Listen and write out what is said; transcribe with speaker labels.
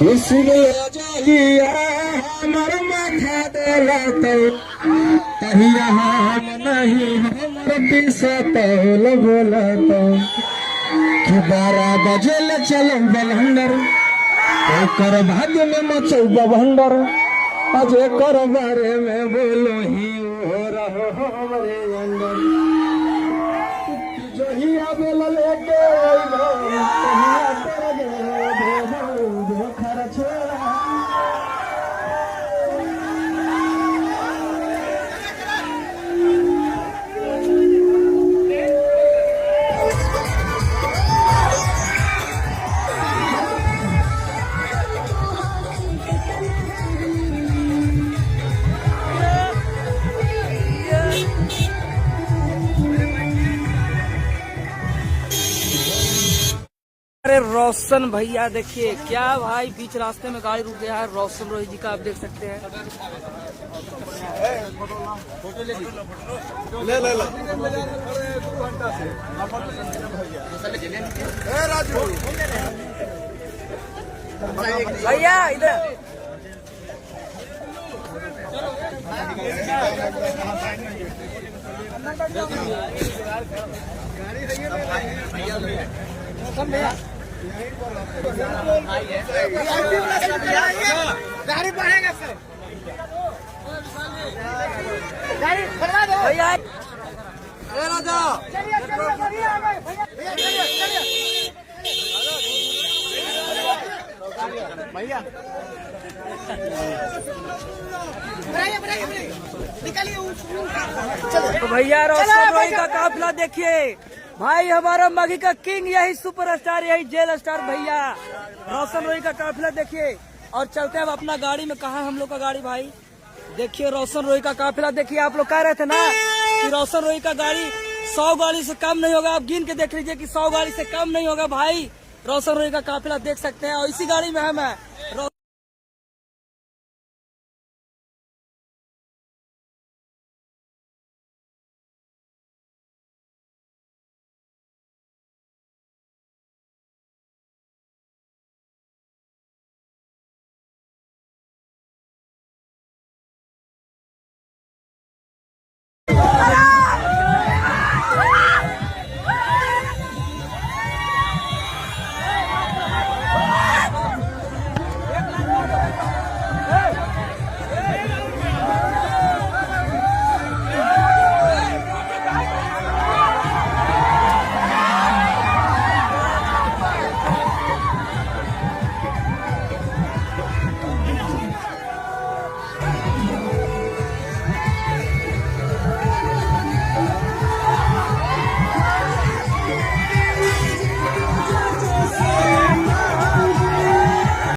Speaker 1: इसलिए जाइया हमर माथा देला तो तहिया हम नहीं हमर पिसतौल बोला तो कि 12 बजे ले चलो बलंदर ओकर बाद में मचौ बवंडर अजे कर बारे में बोलो ही हो रहो हमरे अंदर जहिया बोल लेके तहिया कर दे खर्च
Speaker 2: अरे रोशन भैया देखिए क्या भाई, बीच रास्ते में गाड़ी रुक गया है। रोशन रोहित जी का आप देख सकते हैं। भैया इधर गाड़ी बढ़ेगा सर, गाड़ी खड़ा दो भैया। भैया तो भैया रोशन भाई का काफिला देखिए भाई, हमारा मघी का किंग यही सुपरस्टार यही जेल स्टार भैया रोशन रोही का काफिला देखिए। और चलते हैं अब अपना गाड़ी में। कहा हम लोग का गाड़ी भाई, देखिए रोशन रोही का काफिला देखिए। आप लोग कह रहे थे ना कि रोशन रोही का गाड़ी 100 गाड़ी से कम नहीं होगा, आप गिन के देख लीजिए कि 100 गाड़ी से कम नहीं होगा भाई। रोशन रोही का काफिला देख सकते हैं और इसी गाड़ी में हम है।